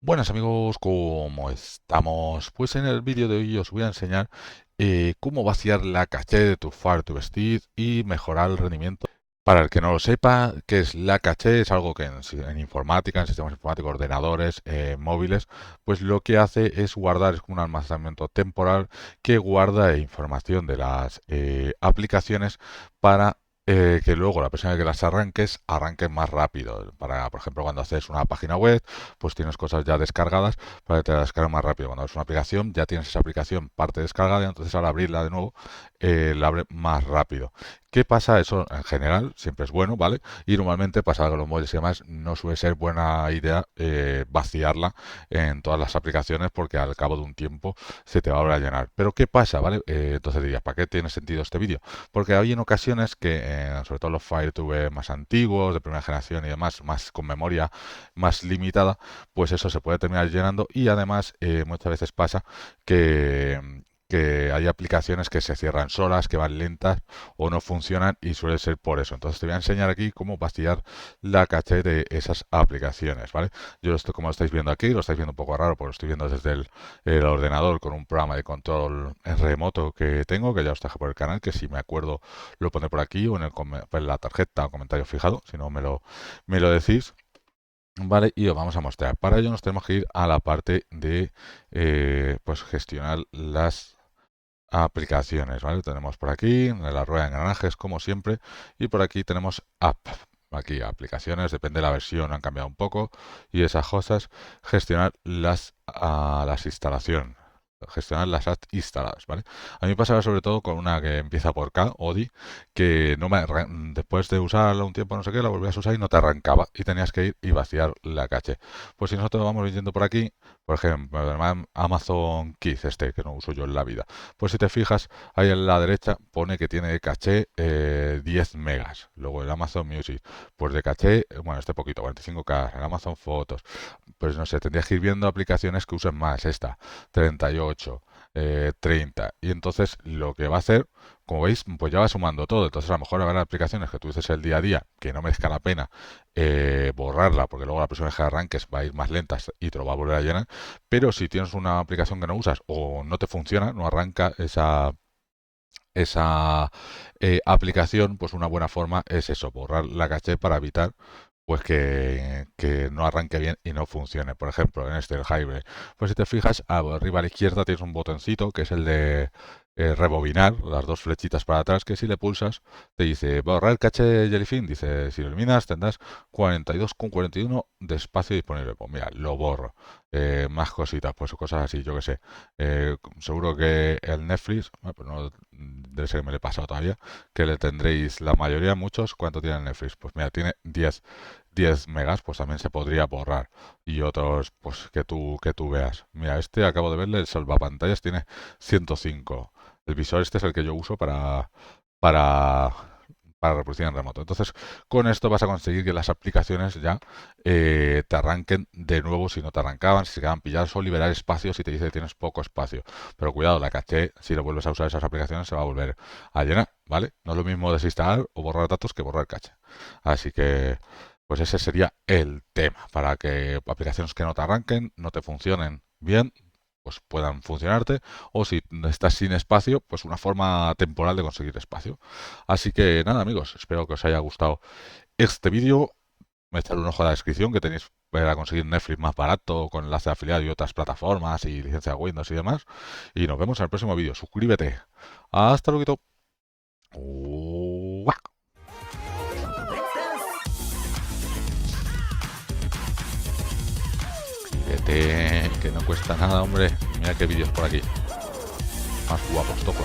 Buenas amigos, ¿cómo estamos? Pues en el vídeo de hoy os voy a enseñar cómo vaciar la caché de tu Fire to Steed y mejorar el rendimiento. Para el que no lo sepa, ¿qué es la caché? Es algo que en informática, en sistemas informáticos, ordenadores, móviles, pues lo que hace es guardar, es como un almacenamiento temporal que guarda información de las aplicaciones para que luego la persona que las arranques arranque más rápido. Para, por ejemplo, cuando haces una página web, pues tienes cosas ya descargadas para que te la descarguen más rápido. Cuando es una aplicación, ya tienes esa aplicación parte descargada, y entonces al abrirla de nuevo, la abre más rápido. ¿Qué pasa? Eso en general siempre es bueno, ¿vale? Y normalmente pasa con los móviles y demás, no suele ser buena idea vaciarla en todas las aplicaciones porque al cabo de un tiempo se te va a volver a llenar. Pero ¿qué pasa? ¿Vale? Entonces dirías, ¿para qué tiene sentido este vídeo? Porque hay en ocasiones que, sobre todo los FireTube más antiguos, de primera generación y demás, más con memoria más limitada, pues eso se puede terminar llenando y además muchas veces pasa que hay aplicaciones que se cierran solas, que van lentas o no funcionan y suele ser por eso. Entonces te voy a enseñar aquí cómo vaciar la caché de esas aplicaciones, ¿vale? Yo esto como lo estáis viendo aquí, lo estáis viendo un poco raro porque lo estoy viendo desde el ordenador con un programa de control remoto que tengo, que ya os traje por el canal, que si me acuerdo lo pondré por aquí o en la tarjeta o comentario fijado, si no me lo decís. Vale, y os vamos a mostrar. Para ello nos tenemos que ir a la parte de pues gestionar las aplicaciones, ¿vale? Tenemos por aquí en la rueda de engranajes, como siempre, y por aquí tenemos App. Aquí aplicaciones, depende de la versión, han cambiado un poco, y esas cosas, gestionar las instalaciones. Gestionar las apps instaladas, ¿vale? A mí me pasaba sobre todo con una que empieza por K, Odi, que no después de usarla un tiempo, no sé qué, la volvías a usar y no te arrancaba y tenías que ir y vaciar la caché. Pues si nosotros vamos viendo por aquí, por ejemplo, Amazon Keys, este que no uso yo en la vida, pues si te fijas, ahí en la derecha pone que tiene caché 10 megas. Luego el Amazon Music, pues de caché, bueno, este poquito, 45K, el Amazon Fotos, pues no sé, tendrías que ir viendo aplicaciones que usen más, esta, 38, 30. Y entonces lo que va a hacer, como veis, pues ya va sumando todo. Entonces a lo mejor habrá aplicaciones que tú uses el día a día que no merezca la pena borrarla, porque luego la próxima vez que arranques va a ir más lenta y te lo va a volver a llenar. Pero si tienes una aplicación que no usas o no te funciona, no arranca esa aplicación, pues una buena forma es eso, borrar la caché para evitar pues que no arranque bien y no funcione. Por ejemplo, en este, el Hybrid. Pues si te fijas, arriba a la izquierda tienes un botoncito que es el de rebobinar, las dos flechitas para atrás, que si le pulsas te dice borrar caché Jellyfin. Dice, si lo eliminas tendrás 42,41 de espacio disponible. Pues mira, lo borro. Más cositas, pues cosas así, yo que sé. Seguro que el Netflix, bueno, pues no debe ser que me lo he pasado todavía, que le tendréis la mayoría, muchos, ¿cuánto tiene el Netflix? Pues mira, tiene 10 megas, pues también se podría borrar. Y otros, pues que tú veas. Mira, este acabo de verle, el salvapantallas tiene 105. El visor este es el que yo uso para, para reproducir en remoto. Entonces, con esto vas a conseguir que las aplicaciones ya te arranquen de nuevo si no te arrancaban, si se quedan pillados, o liberar espacio si te dice que tienes poco espacio. Pero cuidado, la caché, si lo vuelves a usar esas aplicaciones, se va a volver a llenar, ¿vale? No es lo mismo desinstalar o borrar datos que borrar caché. Así que, pues ese sería el tema, para que aplicaciones que no te arranquen, no te funcionen bien, pues puedan funcionarte, o si estás sin espacio, pues una forma temporal de conseguir espacio. Así que nada, amigos, espero que os haya gustado este vídeo. Me echaré un ojo a la descripción, que tenéis para conseguir Netflix más barato con enlace de afiliado y otras plataformas y licencia de Windows y demás. Y nos vemos en el próximo vídeo. Suscríbete. Hasta luego. Suscríbete, que no cuesta nada, hombre. Mira qué vídeos por aquí. Más guapos, toco.